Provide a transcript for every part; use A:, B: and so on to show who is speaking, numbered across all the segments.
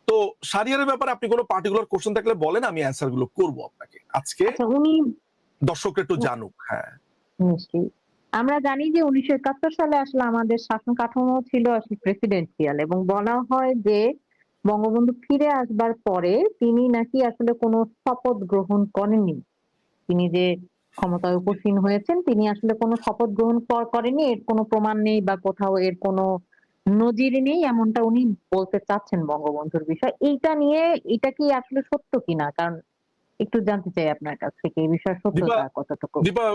A: তো শারিয়ারের ব্যাপারে আপনি কোনো পার্টিকুলার কোশ্চেন থাকলে বলেন, আমি অ্যান্সার গুলো করবো আপনাকে আজকে।
B: আচ্ছা, উনি
A: দর্শকরা একটু জানুক। হ্যাঁ,
B: নিশ্চয়ই। আমরা জানি যে 1971 সালে আসলে আমাদের শাসন কাঠামো ছিল আসলে প্রেসিডেন্সিয়াল, এবং বলা হয় যে বঙ্গবন্ধু ফিরে আসবার পরে তিনি নাকি আসলে কোনো শপথ গ্রহণ করেননি। তিনি যে ক্ষমতায় উপসীন হয়েছেন, তিনি আসলে কোনো শপথ গ্রহণ করেননি, এর কোনো প্রমাণ নেই বা কোথাও এর কোনো নজির নেই, এমনটা উনি বলতে চাচ্ছেন বঙ্গবন্ধুর বিষয়। এইটা নিয়ে এটা কি আসলে সত্য কিনা? কারণ একটু জানতে চাই আপনার কাছ থেকে এই বিষয়ের
A: দীপা
B: সত্যতা কতটুকু।
A: দীপা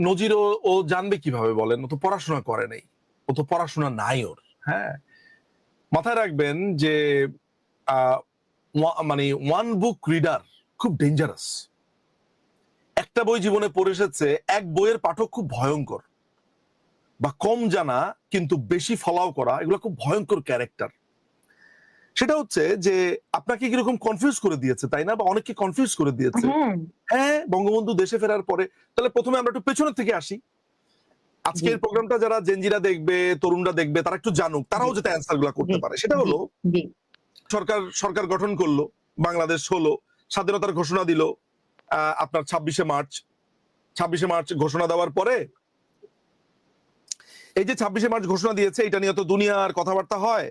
A: নজির ও জানবে কিভাবে বলেন? ও তো পড়াশোনা করে নাই, ও তো পড়াশোনা নাই ওর। হ্যাঁ, মাথায় রাখবেন যে মানে ওয়ান বুক রিডার খুব ডেঞ্জারাস। একটা বই জীবনে পড়ে এসেছে, এক বইয়ের পাঠক খুব ভয়ঙ্কর, বা কম জানা কিন্তু বেশি ফলাও করা, এগুলো খুব ভয়ঙ্কর ক্যারেক্টার। সেটা হচ্ছে যে আপনাকে কিরকম কনফিউজ করে দিয়েছে, তাই না? বা অনেককে কনফিউজ করে দিয়েছে।
B: হ্যাঁ,
A: হ্যাঁ, বঙ্গবন্ধু দেশে ফেরার পরে, তাহলে প্রথমে আমরা একটু পেছনের থেকে আসি। আজকের
B: জি,
A: প্রোগ্রামটা যারা জেনজিরা দেখবে, তরুণরা দেখবে, তারা একটু জানুক,
B: জি,
A: তারাও যাতে অ্যান্সার গুলা
B: জি,
A: করতে পারে। সেটা
B: জি,
A: হলো,
B: জি।
A: সরকার গঠন করলো, বাংলাদেশ হলো, স্বাধীনতার ঘোষণা দিল আপনার 26শে মার্চ ঘোষণা দেওয়ার পরে, এই যে 26শে মার্চ ঘোষণা দিয়েছে, এটা নিয়ে তো দুনিয়ার কথাবার্তা হয়,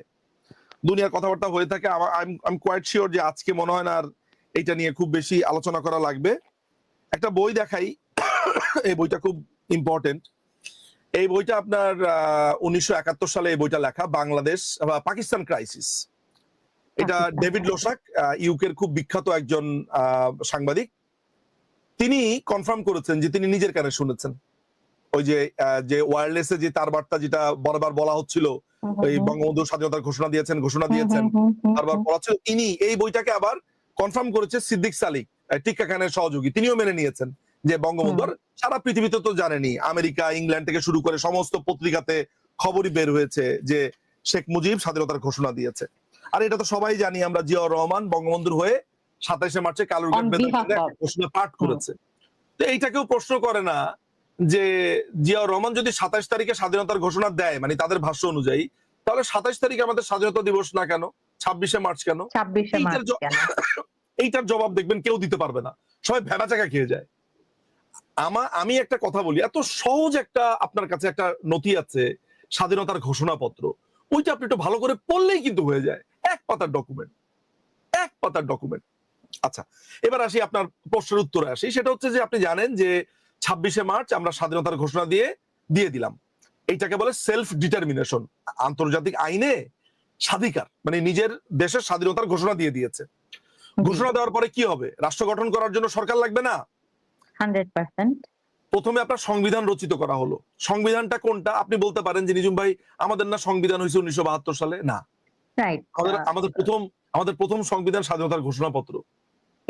A: দুনিয়ার কথাবার্তা হয়ে থাকে। আই এম কোয়াইট শিওর যে আজকে মনে হয় না আর এইটা নিয়ে খুব বেশি আলোচনা করা লাগবে। একটা বই দেখাই, এই বইটা খুব ইম্পর্টেন্ট। এই বইটা আপনার 1971 সালে এই বইটা লেখা, বাংলাদেশ বা পাকিস্তান ক্রাইসিস। এটা ডেভিড লোসাক, ইউকের খুব বিখ্যাত একজন সাংবাদিক। তিনি কনফার্ম করেছেন যে তিনি নিজের কানে শুনেছেন ওই যে ওয়্যারলেসে যে তার বার্তা, যেটা বারবার বলা হচ্ছিল, ওই বঙ্গবন্ধু স্বাধীনতার ঘোষণা দিয়েছেন বারবার বলা হচ্ছিল। তিনি এই বইটাকে আবার কনফার্ম করেছে সিদ্দিক সালিক, টিক্কা খানের সহযোগী, তিনিও মেনে নিয়েছেন যে বঙ্গবন্ধুর সারা পৃথিবীতে তো জানেনি, আমেরিকা ইংল্যান্ড থেকে শুরু করে সমস্ত পত্রিকাতে খবরই বের হয়েছে যে শেখ মুজিব স্বাধীনতার ঘোষণা দিয়েছে। আর এটা তো সবাই জানি আমরা, জিয়াউর রহমান বঙ্গবন্ধুর হয়ে 27শে মার্চে কালুরঘাট বেতার একটা ঘোষণা পাঠ করেছে। তো এইটাকেও প্রশ্ন করে না যে জিয়াউর রহমান যদি 27 তারিখে স্বাধীনতার ঘোষণা দেয়, মানে তাদের ভাষ্য অনুযায়ী, তাহলে 27 তারিখে আমাদের স্বাধীনতা দিবস না কেন, 26শে মার্চ কেন?
B: 26শে মার্চ কেন?
A: এইটার জবাব দেখবেন কেউ দিতে পারবে না, সবাই ভেবাচাকা খেয়ে যায়। আমি একটা কথা বলি, এত সহজ একটা আপনার কাছে একটা নথি আছে, স্বাধীনতার ঘোষণাপত্র, ওইটা আপনি একটু ভালো করে পড়লেই কিন্তু হয়ে যায়, এক পাতার ডকুমেন্ট। আচ্ছা, এবার আসি আপনার প্রশ্নের উত্তরে আসি। সেটা হচ্ছে যে আপনি জানেন যে 26শে মার্চ আমরা স্বাধীনতার ঘোষণা দিয়ে দিলাম। এইটাকে বলে সেলফ ডিটারমিনেশন, আন্তর্জাতিক আইনে স্বাধিকার, মানে নিজের দেশের স্বাধীনতার ঘোষণা দিয়ে দিয়েছে। ঘোষণা দেওয়ার পরে কি হবে? রাষ্ট্র গঠন করার জন্য সরকার লাগবে না?
B: 100%।
A: প্রথমে আপনার সংবিধান রচিত করা হলো। সংবিধানটা কোনটা? আপনি বলতে পারেন যে নিজুম ভাই, আমাদের না সংবিধান হয়েছে 1972 সালে। না,
B: রাইট।
A: আমাদের প্রথম সংবিধান স্বাধীনতার ঘোষণাপত্র।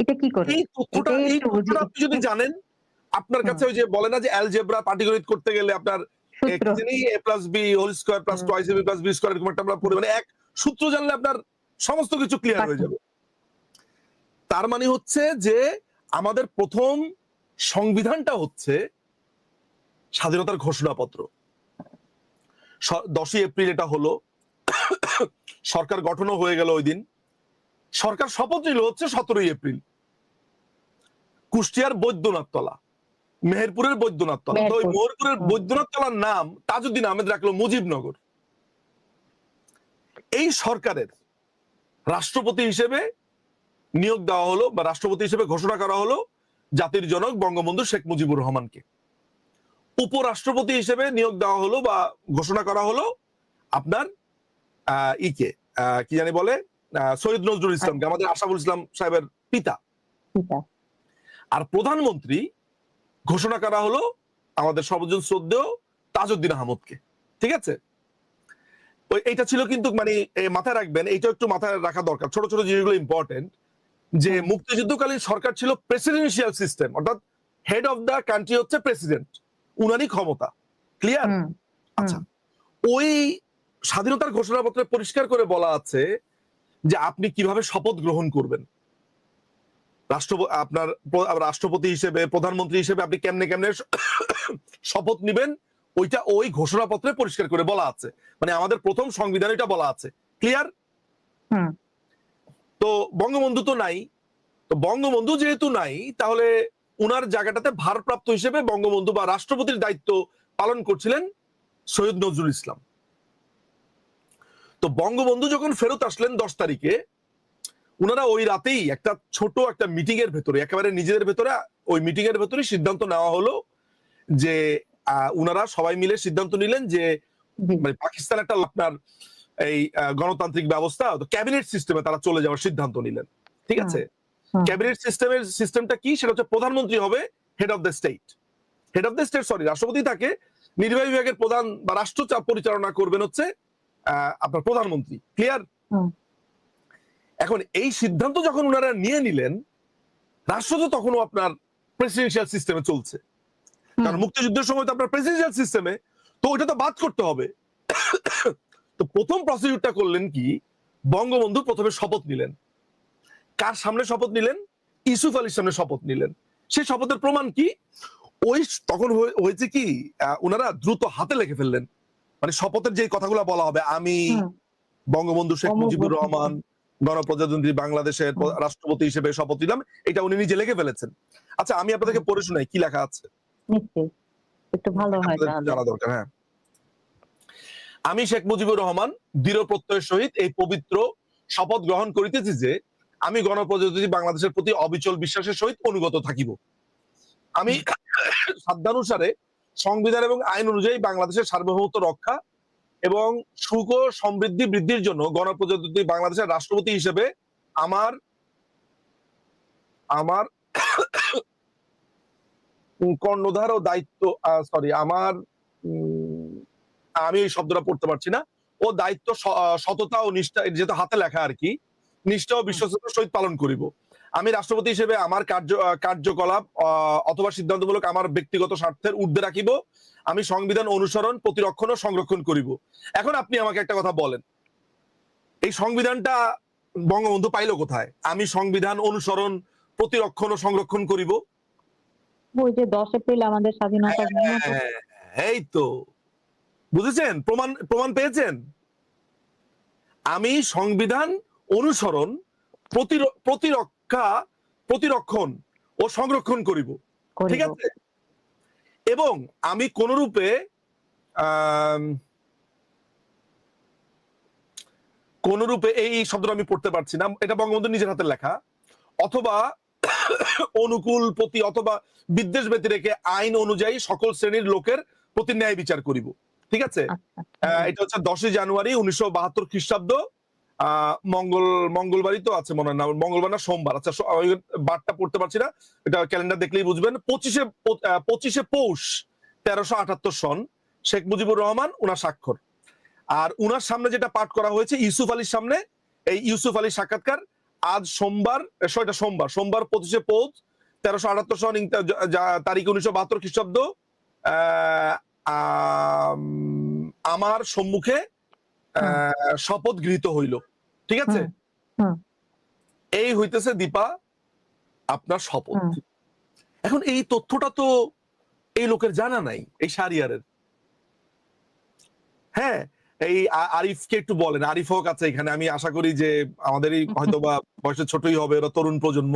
B: এটা কি করে?
A: এই
B: এটাই একটু বুঝি।
A: তথ্যটা আপনি যদি জানেন, আপনার কাছে ওই যে বলে না যে অ্যালজেব্রা, পাটিগণিত করতে গেলে আপনার
B: সূত্র।
A: কি জানি a plus b whole square plus twice ab plus b square, এরকম একটা আমরা পড়ি, মানে এক সূত্র জানলে আপনার সমস্ত কিছু ক্লিয়ার হয়ে যাবে। তার মানে হচ্ছে যে আমাদের প্রথম সংবিধানটা হচ্ছে স্বাধীনতার ঘোষণাপত্র। 10ই এপ্রিল এটা হলো, সরকার গঠনও হয়ে গেল ওই দিন। সরকার শপথ নিল হচ্ছে 17ই এপ্রিল, কুষ্টিয়ার বৈদ্যনাথ তলা, মেহেরপুরের বৈদ্যনাথ তলা। তো ওই মেহেরপুরের বৈদ্যনাথ তলার নাম তাজউদ্দিন আহমেদ রাখলো মুজিবনগর। এই সরকারের রাষ্ট্রপতি হিসেবে নিয়োগ দেওয়া হলো, বা রাষ্ট্রপতি হিসেবে ঘোষণা করা হলো জাতির জনক বঙ্গবন্ধু শেখ মুজিবুর রহমানকে। উপরাষ্ট্রপতি হিসেবে নিয়োগ দেওয়া হলো বা ঘোষণা করা হলো আপনার কি জানি বলে, সৈয়দ নজরুল ইসলামকে, আমাদের আশাফুল ইসলাম সাহেবের পিতা। আর প্রধানমন্ত্রী ঘোষণা করা হলো আমাদের সর্বজন শ্রদ্ধেয় তাজউদ্দিন আহমদকে। ঠিক আছে? এইটা ছিল কিন্তু, মানে মাথায় রাখবেন, এইটা একটু মাথায় রাখা দরকার, ছোট ছোট জিনিসগুলো ইম্পর্টেন্ট, যে মুক্তিযুদ্ধকালীন সরকার ছিল প্রেসিডেন্সিয়াল সিস্টেম, অর্থাৎ হেড অফ দ্য কান্ট্রি হচ্ছে প্রেসিডেন্ট, উনারই ক্ষমতা। ক্লিয়ার? আচ্ছা, ওই স্বাধীনতার ঘোষণাপত্রে পরিষ্কার করে বলা আছে যে আপনি কিভাবে শপথ গ্রহণ করবেন, আপনার রাষ্ট্রপতি হিসেবে, প্রধানমন্ত্রী হিসেবে আপনি কেমনে কেমনে শপথ নিবেন, ওইটা ওই ঘোষণাপত্রে পরিষ্কার করে বলা আছে। মানে আমাদের প্রথম সংবিধানে এটা বলা আছে। ক্লিয়ার? বঙ্গবন্ধু তো নাই, তো বঙ্গবন্ধু যেহেতু নাই তাহলে উনার জায়গাটাতে ভারপ্রাপ্ত হিসেবে বঙ্গবন্ধু বা রাষ্ট্রপতির দায়িত্ব পালন করছিলেন সৈয়দ নজরুল ইসলাম। তো বঙ্গবন্ধু যখন ফেরত আসলেন 10 তারিখে, উনারা ওই রাতেই একটা ছোট একটা মিটিং এর ভেতরে, একেবারে নিজেদের ভেতরে ওই মিটিং এর ভেতরে সিদ্ধান্ত নেওয়া হলো যে উনারা সবাই মিলে সিদ্ধান্ত নিলেন যে মানে পাকিস্তান একটা আপনার এই গণতান্ত্রিক ব্যবস্থা, তো ক্যাবিনেট সিস্টেমে তারা চলে যাওয়ার সিদ্ধান্ত নিলেন। ঠিক আছে, ক্যাবিনেট সিস্টেমটা কি, সেটা হচ্ছে প্রধানমন্ত্রী হবে হেড অফ দ্য স্টেট, রাষ্ট্রপতি থাকে, নির্বাহী বিভাগের প্রধান বা রাষ্ট্র পরিচালনা করবেন হচ্ছে আপনার প্রধানমন্ত্রী। ক্লিয়ার? এখন এই সিদ্ধান্ত যখন ওনারা নিয়ে নিলেন, রাষ্ট্র তো তখনও আপনার প্রেসিডেন্সিয়াল সিস্টেমে চলছে, কারণ মুক্তিযুদ্ধের সময় তো আপনার প্রেসিডেন্সিয়াল সিস্টেমে, তো ওইটা তো বাদ করতে হবে। তো প্রথম প্রসিডিউরটা করলেন কি, বঙ্গবন্ধু প্রথমে শপথ নিলেন। কার সামনে শপথ নিলেন? ইউসুফ আলীর সামনে শপথ নিলেন। সেই শপথের প্রমাণ কি, ওই তখন হয়েছে কি, ওনারা দ্রুত হাতে লিখে ফেললেন, মানে শপথের যে কথাগুলো বলা হবে, আমি বঙ্গবন্ধু শেখ মুজিবুর রহমান গণপ্রজাতন্ত্রী বাংলাদেশের রাষ্ট্রপতি হিসেবে শপথ নিলাম, এটা উনি নিজে লিখে ফেলেছেন। আচ্ছা, আমি আপনাদেরকে পড়ে শোনাই কি লেখা আছে,
B: একটু ভালো হয়
A: জানা দরকার। হ্যাঁ, আমি শেখ মুজিবুর রহমান দৃঢ় প্রত্যয়ের সহিত এই পবিত্র শপথ গ্রহণ করিতেছি যে আমি গণপ্রজাতন্ত্রী বাংলাদেশের প্রতি অবিচল বিশ্বাসের সহিত অনুগত থাকিব। আমি সাধ্যানুসারে সংবিধান এবং আইন অনুযায়ী বাংলাদেশের সার্বভৌমত্ব রক্ষা এবং সুখ ও সমৃদ্ধি বৃদ্ধির জন্য গণপ্রজাতন্ত্রী বাংলাদেশের রাষ্ট্রপতি হিসেবে আমার আমার কর্ণধার ও দায়িত্ব, আমি এই শব্দটা পড়তে পারছি না, ও দায়িত্ব সততা ও নিষ্ঠা, যেহেতু হাতে লেখা আর কি, নিষ্ঠা ও বিশ্বস্ততার সহিত পালন করিব। আমি রাষ্ট্রপতি হিসেবে আমার কার্যকলাপ অথবা সিদ্ধান্তমূলক আমার ব্যক্তিগত স্বার্থের ঊর্ধ্বে রাখিব। আমি সংবিধান অনুসরণ, প্রতিরক্ষণ ও সংরক্ষণ করিব। এখন আপনি আমাকে একটা কথা বলেন, এই সংবিধানটা বঙ্গবন্ধু পাইল কোথায়? আমি সংবিধান অনুসরণ, প্রতিরক্ষণ ও সংরক্ষণ করিব।
B: ওই যে 10 এপ্রিল আমাদের স্বাধীনতা,
A: এই তো বুঝেছেন, প্রমাণ পেয়েছেন। আমি সংবিধান অনুসরণ, প্রতিরক্ষণ ও সংরক্ষণ করিব। ঠিক আছে, এবং আমি কোনরূপে এই শব্দটা আমি পড়তে পারছি না, এটা বঙ্গবন্ধু নিজের হাতে লেখা, অথবা অনুকূল প্রতি অথবা বিদ্বেষ ব্যতি রেখে আইন অনুযায়ী সকল শ্রেণীর লোকের প্রতি ন্যায় বিচার করিব। ঠিক আছে, এটা হচ্ছে 10 জানুয়ারি 1972 খ্রিস্টাব্দ, মঙ্গলবারই তো আছে মনে হয়, না মঙ্গলবার না সোমবার, আচ্ছা বারটা পড়তে পারছি না, এটা ক্যালেন্ডার দেখলেই বুঝবেন। 25শে পৌষ 1378 সন, শেখ মুজিবুর রহমান উনার স্বাক্ষর। আর উনার সামনে যেটা পাঠ করা হয়েছে ইউসুফ আলীর সামনে, এই ইউসুফ আলীর সাক্ষাৎকার আজ সোমবার 25শে পৌষ 1378 সন তারিখ 1972 খ্রিস্টাব্দ, আমার সম্মুখে শপথ গৃহীত হইল। ঠিক আছে, এই হইতেছে দীপা আপনার শপথ। এখন এই তথ্যটা তো এই লোকের জানা নাই, এই শাহরিয়ারের। হ্যাঁ, এই আরিফকে একটু বলেন, আরিফও কাছে এখানে, আমি আশা করি যে আমাদেরই হয়তো বা বয়সে ছোটই হবে, ওরা তরুণ প্রজন্ম,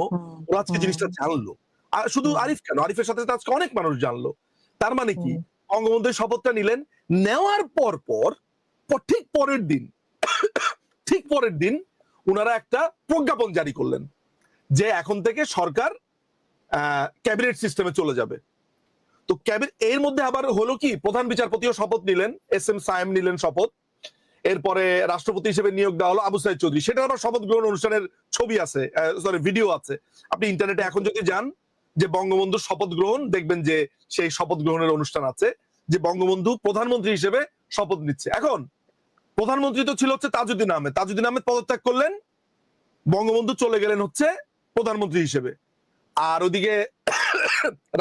A: ওরা আজকে জিনিসটা জানলো। আর শুধু আরিফ কেন, আরিফের সাথে আজকে অনেক মানুষ জানলো। তার মানে কি, বঙ্গবন্ধু শপথটা নিলেন, নেওয়ার পর ঠিক পরের দিন উনারা একটা প্রজ্ঞাপন জারি করলেন যে এখন থেকে সরকার ক্যাবিনেট সিস্টেমে চলে যাবে। তো এর মধ্যে আবার হলো কি, প্রধান বিচারপতিও শপথ নিলেন, এস.এম. সায়েম নিলেন শপথ। এরপরে রাষ্ট্রপতি হিসেবে নিয়োগ দেওয়া হলো আবু সাইদ চৌধুরী। সেটা আবার শপথ গ্রহণ অনুষ্ঠানের ছবি আছে, ভিডিও আছে, আপনি ইন্টারনেটে এখন যদি যান যে বঙ্গবন্ধুর শপথ গ্রহণ, দেখবেন যে সেই শপথ গ্রহণের অনুষ্ঠান আছে, যে বঙ্গবন্ধু প্রধানমন্ত্রী হিসেবে শপথ নিচ্ছে। এখন প্রধানমন্ত্রী তো ছিল হচ্ছে তাজউদ্দিন আহমেদ পদত্যাগ করলেন, বঙ্গবন্ধু চলে গেলেন হচ্ছে প্রধানমন্ত্রী হিসেবে, আর ওদিকে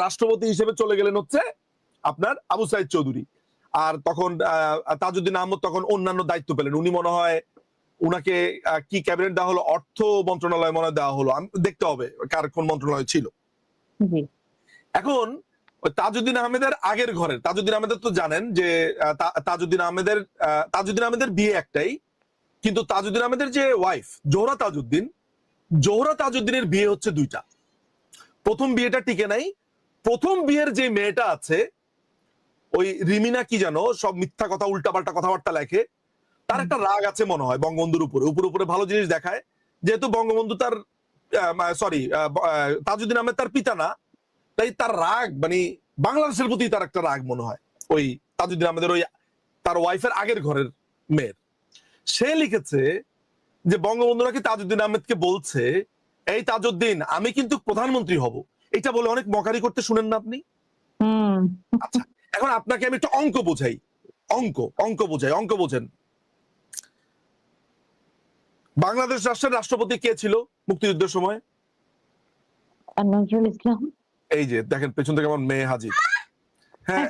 A: রাষ্ট্রপতি হিসেবে চলে গেলেন হচ্ছে আপনার আবু সাইদ চৌধুরী। আর তখন তাজউদ্দিন আহমেদ তখন অন্যান্য দায়িত্ব পেলেন, উনি মনে হয় উনাকে কি ক্যাবিনেট দেওয়া হলো, অর্থ মন্ত্রণালয় মনে দেওয়া হলো, দেখতে হবে কার কোন মন্ত্রণালয় ছিল। এখন তাজউদ্দিন আহমেদের আগের ঘরের, তাজউদ্দিন আহমেদের তো জানেন যে তাজউদ্দিন আহমেদের বিয়ে একটাই, কিন্তু তাজউদ্দিন আহমেদের যে ওয়াইফ জোহরা তাজউদ্দিন, জোহরা তাজউদ্দিনের বিয়ে হচ্ছে দুইটা। প্রথম বিয়েটা টিকে নাই। প্রথম বিয়ের যে মেয়েটা আছে ওই রিমিনা কি জানো, সব মিথ্যা কথা উল্টাপাল্টা কথাবার্তা লেখে, তার একটা রাগ আছে মনে হয় বঙ্গবন্ধুর উপরে, উপরে উপরে ভালো জিনিস দেখায়, যেহেতু বঙ্গবন্ধু তার সরি তাজউদ্দিন আহমেদ তার পিতা না, তাই তার রাগ মানে বাংলাদেশের প্রতি তার একটা রাগ মনে হয় ওই তাজউদ্দিন আহমেদের ওই তার ওয়াইফের আগের ঘরের মেয়ের। সে লিখেছে যে বঙ্গবন্ধু নাকি তাজউদ্দিন আহমেদকে বলছে, এই তাজউদ্দিন আমি কিন্তু প্রধানমন্ত্রী হব, এটা বলে অনেক মকারি করতে শুনেন না আপনি? আচ্ছা, এখন আপনাকে আমি একটা অঙ্ক বোঝাই, অঙ্ক বোঝাই, অঙ্ক বোঝেন। বাংলাদেশ রাষ্ট্রের রাষ্ট্রপতি কে ছিল মুক্তিযুদ্ধের সময়?
B: নজরুল ইসলাম।
A: এই যে দেখেন পেছন থেকে আমার মেয়ে হাজির। হ্যাঁ,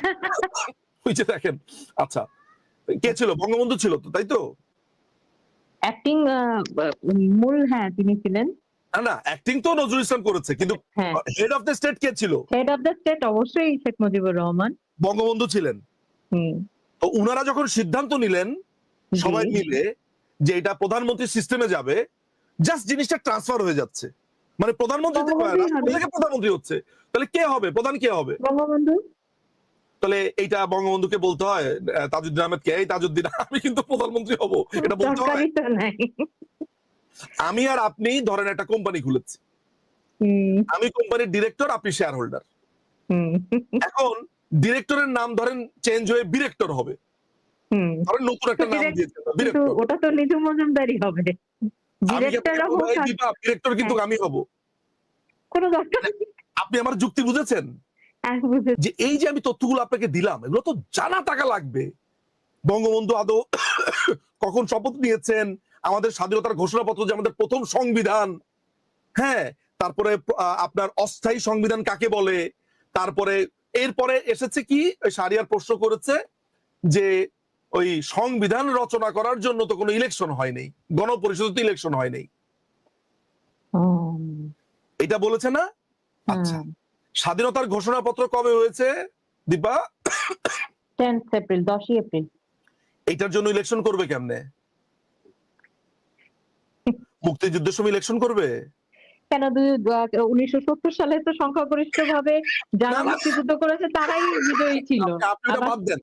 A: ওই যে দেখেন। আচ্ছা, কে ছিল? বঙ্গবন্ধু ছিল তো, তাই তো?
B: অ্যাক্টিং মূল, হ্যাঁ তিনি ছিলেন।
A: না, অ্যাক্টিং তো নজরুল ইসলাম করেছে, কিন্তু
B: হ্যাঁ,
A: হেড অফ দ্য স্টেট কে ছিল?
B: হেড অফ দ্য স্টেট অবশ্যই শেখ মুজিবুর রহমান।
A: বঙ্গবন্ধু ছিলেন। তো উনারা যখন সিদ্ধান্ত নিলেন সবাই মিলে যে এটা প্রধানমন্ত্রী সিস্টেমে যাবে, জাস্ট জিনিসটা ট্রান্সফার হয়ে যাচ্ছে, মানে প্রধানমন্ত্রী থেকে প্রধানমন্ত্রী হচ্ছে, তাহলে কে হবে প্রধান? কে হবে?
B: বঙ্গবন্ধু।
A: তাহলে এইটা বঙ্গবন্ধুকে বলতে হয় তাজউদ্দিন আহমেদকে, এই তাজউদ্দিন আমি কিন্তু প্রধানমন্ত্রী হব, এটা বলতে হয়? আমি আর আপনি ধরেন একটা কোম্পানি খুলেছি, আমি কোম্পানির ডিরেক্টর, আপনি শেয়ার হোল্ডার। এখন ডিরেক্টরের নাম ধরেন চেঞ্জ হয়ে ডিরেক্টর হবে, ধরেন নতুন একটা নাম দিয়েছে ডিরেক্টর।
B: ওটা তো লিজু মজুমদারই হবে।
A: ডিরেক্টর কিন্তু আমি হব।
B: কোনো দরকার নেই।
A: আপনি আমার যুক্তি বুঝেছেন? যে এই যে আমি তথ্যগুলো আপনাকে দিলাম, এগুলো তো জানা টাকা লাগবে। বঙ্গবন্ধু আদৌ কখন শপথ নিয়েছেন, আমাদের স্বাধীনতার ঘোষণাপত্র যে আমাদের প্রথম সংবিধান, হ্যাঁ, তারপরে আপনার অস্থায়ী সংবিধান কাকে বলে, তারপরে এরপরে এসেছে কি শাহরিয়ার প্রশ্ন করেছে যে ওই সংবিধান রচনা করার জন্য তো কোনো ইলেকশন হয়নি, গণপরিষদ তো ইলেকশন হয়নি, এটা বলেছে না? আচ্ছা, স্বাধীনতার ঘোষণাপত্র কবে হয়েছে দীপা?
B: 10 April, 10 April.
A: এইটার জন্য ইলেকশন করবে কেমনে? মুক্তিযুদ্ধের সময় ইলেকশন করবে
B: কেন? 1970 সালে তো সংখ্যাগরিষ্ঠ ভাবে যারা মুক্তিযুদ্ধ করেছে তারাই বিজয়ী ছিল।
A: আপনি এটা বাদ দেন,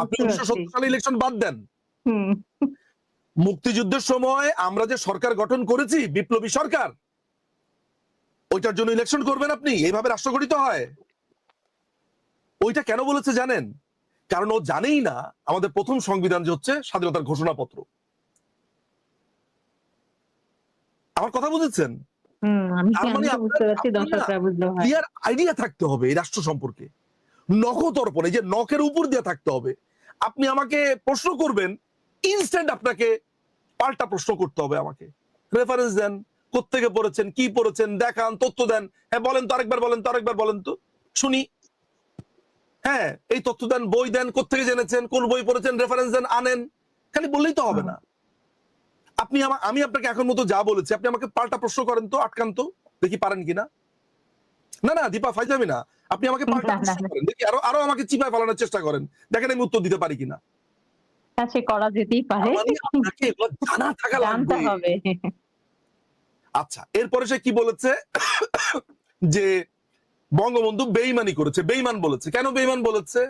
A: আপনি 1970 সালে ইলেকশন বাদ দেন। মুক্তিযুদ্ধের সময় আমরা যে সরকার গঠন করেছি, বিপ্লবী সরকার, ওইটার জন্য ইলেকশন করবেন আপনি? এইভাবে রাষ্ট্র গঠিত হয়? ওইটা কেন বলেছে জানেন? কারণ ও জানেই না আমাদের প্রথম সংবিধান যে হচ্ছে স্বাধীনতার ঘোষণাপত্র। আমার কথা বুঝেছেন? ক্লিয়ার আইডিয়া থাকতে হবে এই রাষ্ট্র সম্পর্কে, নখতর্পণ, এই যে নখের উপর দিয়ে থাকতে হবে। আপনি আমাকে প্রশ্ন করবেন, ইনস্ট্যান্ট আপনাকে পাল্টা প্রশ্ন করতে হবে, আমাকে রেফারেন্স দেন, কোত্থেকে পড়েছেন, কি পড়েছেন, দেখান, তথ্য দেন। হ্যাঁ বলেন তো, আরেকবার বলেন তো, আরেকবার বলেন তো শুনি। হ্যাঁ, এই তথ্য দেন, বই দেন, কোত্থেকে জেনেছেন, কোন বই পড়েছেন, রেফারেন্স দেন, আনেন। খালি বললেই তো হবে না। আপনি আমি আপনাকে এখন মতো যা বলেছি, আপনি আমাকে পাল্টা প্রশ্ন করেন তো, আটকান তো, দেখি পারেন কিনা। না না দীপা, ফাইজামি না, আপনি আমাকে পাল্টা প্রশ্ন করেন, দেখি আরো আমাকে চিপায় ফেলানোর চেষ্টা করেন, দেখেন আমি উত্তর দিতে পারি কিনা।
B: সে করা যেতেই পারে,
A: আপনাকে এগুলো জানা থাকা লাগবে। আচ্ছা, এরপরে সে কি বলেছে যে বঙ্গবন্ধু বেঈমানি করেছে, বেঈমান বলেছে। কেন বেঈমান বলেছে?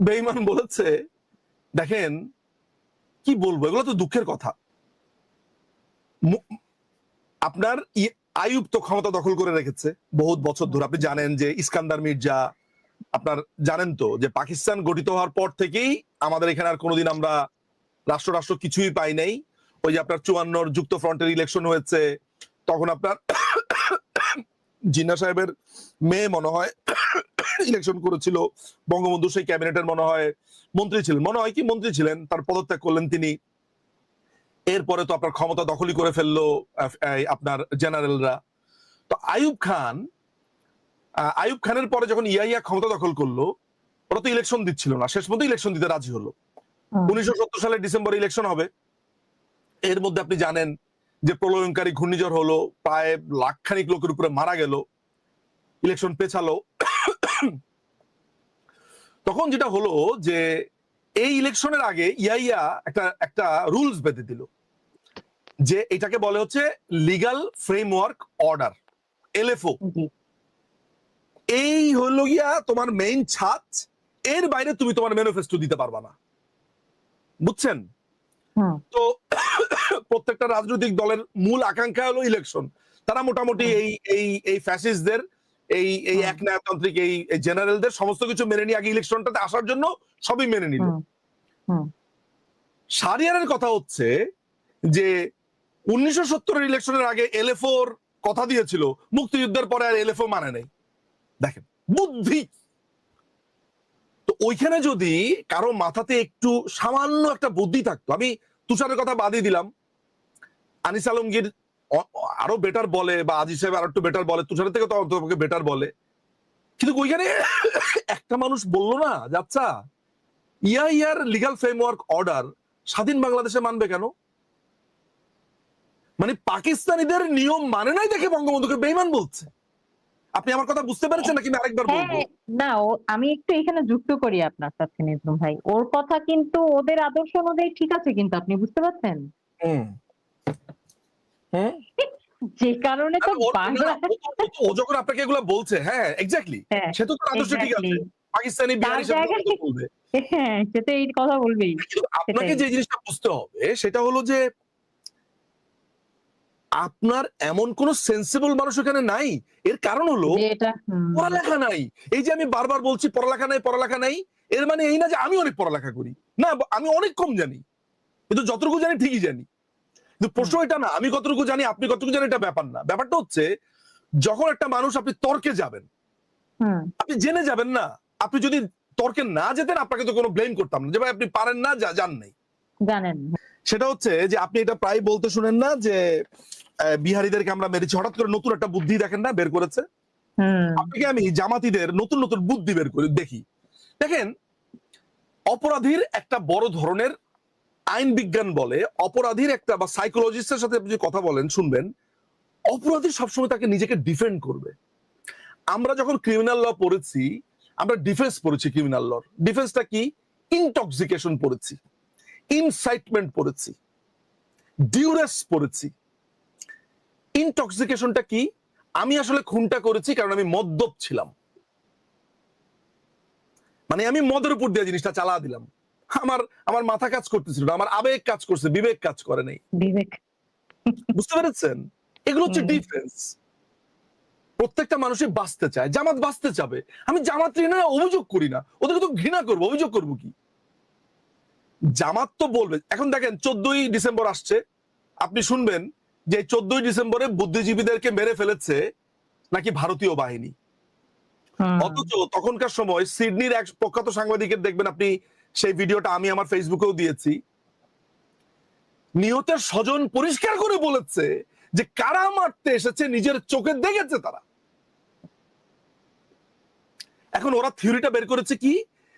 A: বেঈমান বলেছে, দেখেন কি বলবো, এগুলো তো দুঃখের কথা। আপনার আইয়ুব তো ক্ষমতা দখল করে রেখেছে বহুত বছর ধরে। আপনি জানেন যে ইস্কান্দার মির্জা, আপনার জানেন তো যে পাকিস্তান গঠিত হওয়ার পর থেকেই আমাদের এখানে আর কোনোদিন আমরা রাষ্ট্র কিছুই পাই নাই। ওই যে আপনার 54 যুক্ত ফ্রন্টের ইলেকশন হয়েছে, তখন আপনার জিন্না সাহেবের মেয়ে মনে হয় ইলেকশন করেছিল, বঙ্গবন্ধু সেই ক্যাবিনেটের মনে হয় মন্ত্রী ছিলেন, মনে হয় কি মন্ত্রী ছিলেন, তার পদত্যাগ করলেন তিনি। এরপরে তো আপনার ক্ষমতা দখলই করে ফেললো আপনার জেনারেলরা। তো আইয়ুব খানের পরে যখন ইয়াহিয়া ক্ষমতা দখল করলো, ওরা তো ইলেকশন দিচ্ছিল না, শেষ পর্যন্ত ইলেকশন দিতে রাজি হলো। 1970 সালের ডিসেম্বরে ইলেকশন হবে। এর মধ্যে আপনি জানেন যে প্রলয়ঙ্কারী ঘূর্ণিঝড় হলো, প্রায় লাখখানিক লোকের উপরে মারা গেল, ইলেকশন পেছালো। তখন যেটা হলো যে এই ইলেকশনের আগে ইয়াহিয়া একটা রুলস বেঁধে দিল যে এটাকে বলে হচ্ছে লিগ্যাল ফ্রেমওয়ার্ক অর্ডার, এলএফও।
B: জি।
A: এই হলো গিয়া তোমার মেইন ছাদ, এর বাইরে তুমি তোমার ম্যানিফেস্টো দিতে পারবা না, বুঝছেন?
B: হুম।
A: তো প্রত্যেকটা রাজনৈতিক দলের মূল আকাঙ্ক্ষা হলো ইলেকশন। তারা মোটামুটি
B: হুম।
A: এই ফ্যাসিস্টদের, এই
B: হুম।
A: একনায়কতান্ত্রিক এই জেনারেলদের সমস্ত কিছু মেনে নিয়ে আগে ইলেকশনটাতে আসার জন্য সবই মেনে নিল।
B: হুম। হুম।
A: শাহরিয়ারের কথা হচ্ছে যে 1970-এর ইলেকশনের আগে এলএফওর কথা দিয়েছিল, মুক্তিযুদ্ধের পরে আর এলএফও মানে নেই। দেখেন বুদ্ধি। তো ওইখানে যদি কারো মাথাতে একটু সামান্য একটা বুদ্ধি থাকতো, আমি তুষারের কথা বাদই দিলাম, আনিস আলমগীর আরো বেটার বলে, বা আজিজ সাহেব আরো একটু বেটার বলে, তুষারের থেকে তো তোমাকে বেটার বলে, কিন্তু ওইখানে একটা মানুষ বললো না যে আচ্ছা ইয়ার লিগ্যাল ফ্রেমওয়ার্ক অর্ডার স্বাধীন বাংলাদেশে মানবে কেন? মানে পাকিস্তানিদের নিয়ম মানে নাই দেখে বঙ্গবন্ধুকে বেঈমান বলছে। আপনি আমার কথা বুঝতে পেরেছেন নাকি আমি আরেকবার বলবো?
B: হ্যাঁ, না আমি একটু এখানে যুক্ত করি আপনার সাথে নিজাম ভাই। ওর কথা কিন্তু ওদের আদর্শ অনুযায়ী ঠিক আছে, কিন্তু আপনি বুঝতে পারছেন?
A: হুম হুম।
B: যে কারণে তো বাংলা
A: ও যখন আপনাকে এগুলো বলছে, হ্যাঁ এক্স্যাক্টলি,
B: হ্যাঁ,
A: সে তো তার আদর্শ ঠিক
B: এক্সাক্টলি।
A: আছে, পাকিস্তানি
B: তার
A: বিহারি সাথে
B: জায়গায়
A: বলবে।
B: হ্যাঁ, সে তো এই কথা বলবেই।
A: কিন্তু আপনাকে
B: সেটাই।
A: যে জিনিসটা বুঝতে হবে সেটা হলো যে আপনার এমন কোন সেন্সিবল মানুষ এখানে নাই। এর কারণ হলো
B: যে এটা
A: পড়ালেখা নাই। এই যে আমি বারবার বলছি পড়ালেখা নাই পড়ালেখা নাই, এর মানে এই না যে আমি অনেক পড়ালেখা করি, না আমি অনেক কম জানি, কিন্তু যতটুকু জানি ঠিকই জানি। কিন্তু প্রশ্ন এটা না আমি কতটুকু জানি আপনি কতটুকু জানি, এটা ব্যাপার না। ব্যাপারটা হচ্ছে যখন একটা মানুষ, আপনি তর্কে যাবেন,
B: হুম,
A: আপনি জেনে যাবেন না। আপনি যদি তর্কে না যেতেন আপনাকে তো কোনো ব্লেম করতাম না যে ভাই আপনি পারেন না, জান নাই।
B: জানেন।
A: সেটা হচ্ছে যে আপনি এটা প্রায় বলতে শুনেন না যে বিহারীদেরকে আমরা মেরেছি, হঠাৎ করে নতুন একটা বুদ্ধি দেখেন না বের করেছে।
B: হুম,
A: আপনাকে আমি জামাতিদের নতুন নতুন বুদ্ধি বের করে দেখি। দেখেন, অপরাধীর একটা বড় ধরনের আইন বিজ্ঞান বলে, অপরাধীর একটা বা সাইকোলজিস্টের সাথে আপনি কথা বলেন শুনবেন, অপরাধী সবসময় তাকে নিজেকে ডিফেন্ড করবে। আমরা যখন ক্রিমিনাল ল পড়েছি, আমরা ডিফেন্স পড়েছি। ক্রিমিনাল ল ডিফেন্সটা কি? ইনটক্সিকেশন পড়েছি, ইনসাইটমেন্ট পড়েছি, ডিউরেস পড়েছি। ইনটক্সিকেশনটা কি? আমি আসলে খুনটা করেছি কারণ আমি মদ্যপ ছিলাম, মানে আমি মদের উপর দিয়ে জিনিসটা চালা দিলাম, আমার আমার মাথা কাজ করতেছিল না, আমার আবেগ কাজ করছে, বিবেক কাজ করে নাই।
B: বিবেক।
A: বুঝতে পেরেছেন? এগুলো হচ্ছে
B: হুম,
A: ডিফেন্স। প্রত্যেকটা মানুষই বাঁচতে চায়, জামাত বাঁচতে চাবে। আমি জামাত না অভিযোগ করি না, ওদেরকে তো ঘৃণা করবো, অভিযোগ করবো কি? জামাত তো বলবে। এখন দেখেন 14ই ডিসেম্বর আসছে, আপনি শুনবেন যে 14ই ডিসেম্বরে বুদ্ধিজীবীদেরকে মেরে ফেলেছে নাকি ভারতীয় বাহিনী।
B: হুম,
A: অথচ তখনকার সময় সিডনির এক প্রখ্যাত সাংবাদিকের দেখবেন আপনি, সেই ভিডিওটা আমি আমার ফেসবুকেও দিয়েছি, নিহতের স্বজন পরিষ্কার করে বলেছে যে কারা মারতে এসেছে নিজের চোখে দেখেছে তারা। এখন ওরা থিওরিটা বের করেছে কি,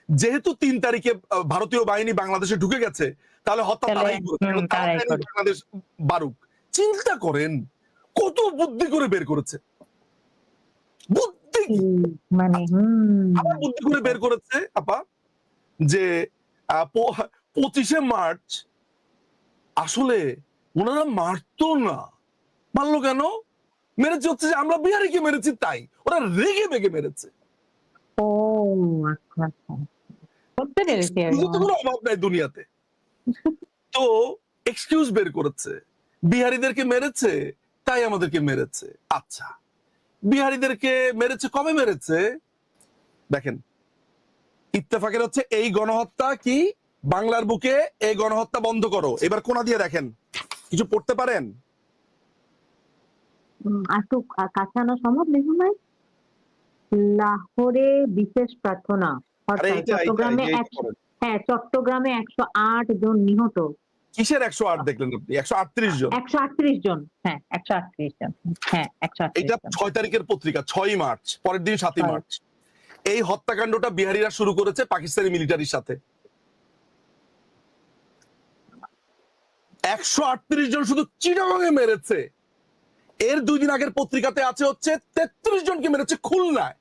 A: যেহেতু 3 তারিখে ভারতীয় বাহিনী বাংলাদেশে ঢুকে গেছে, তাহলে হত্যা তারাই করেছে, এখন
B: তারাই
A: তাড়াতাড়ি
B: করে।
A: বাংলাদেশ বারুক। চিন্তা করেন কত বুদ্ধি করে বের করেছে। বুদ্ধি কি?
B: মানে
A: আবার বুদ্ধি করে বের করেছে আপা যে 25শে মার্চ আসলে ওনারা মারতো না। মারলো কেন? মেরেছে হচ্ছে যে আমরা বিহারিকে মেরেছি তাই। ওরা রেগে বেগে মেরেছে।
B: ও আচ্ছা, আচ্ছা। বুঝতে পেরেছি আমি।
A: এক্সকিউজের তো কোনো অভাব নাই দুনিয়াতে। তো এক্সকিউজ বের করেছে, বিহারীদেরকে মেরেছে তাই আমাদেরকে মেরেছে। আচ্ছা, বিহারীদেরকে মেরেছে কবে মেরেছে? দেখেন, ইত্তেফাকের হচ্ছে এই গণহত্যা কি, বাংলার বুকে এই গণহত্যা বন্ধ করো। এবার কোনা দিয়ে দেখেন, কিছু পড়তে পারেন?
B: একটু কাছে আনা সম্ভব নিজাম ভাই? লাহোরে বিশেষ প্রার্থনা।
A: আরে
B: হরতাল।
A: এইটা
B: চট্টগ্রামে
A: এইটা পড়েন।
B: হ্যাঁ, চট্টগ্রামে 108 জন নিহত।
A: কিসের 108 দেখলেন আপনি? 138 জন।
B: 138 জন। হ্যাঁ, 138 জন। হ্যাঁ, 138
A: এটা
B: জন।
A: 6 তারিখের পত্রিকা, 6ই মার্চ, পরের দিন 7ই
B: ছয়।
A: মার্চ। এই হত্যাকাণ্ডটা বিহারীরা শুরু করেছে পাকিস্তানি মিলিটারির সাথে। 138 জন শুধু চিটাগাঙে মেরেছে। এর 2 দিন আগের পত্রিকাতে আছে হচ্ছে 33 জনকে মেরেছে খুলনায়।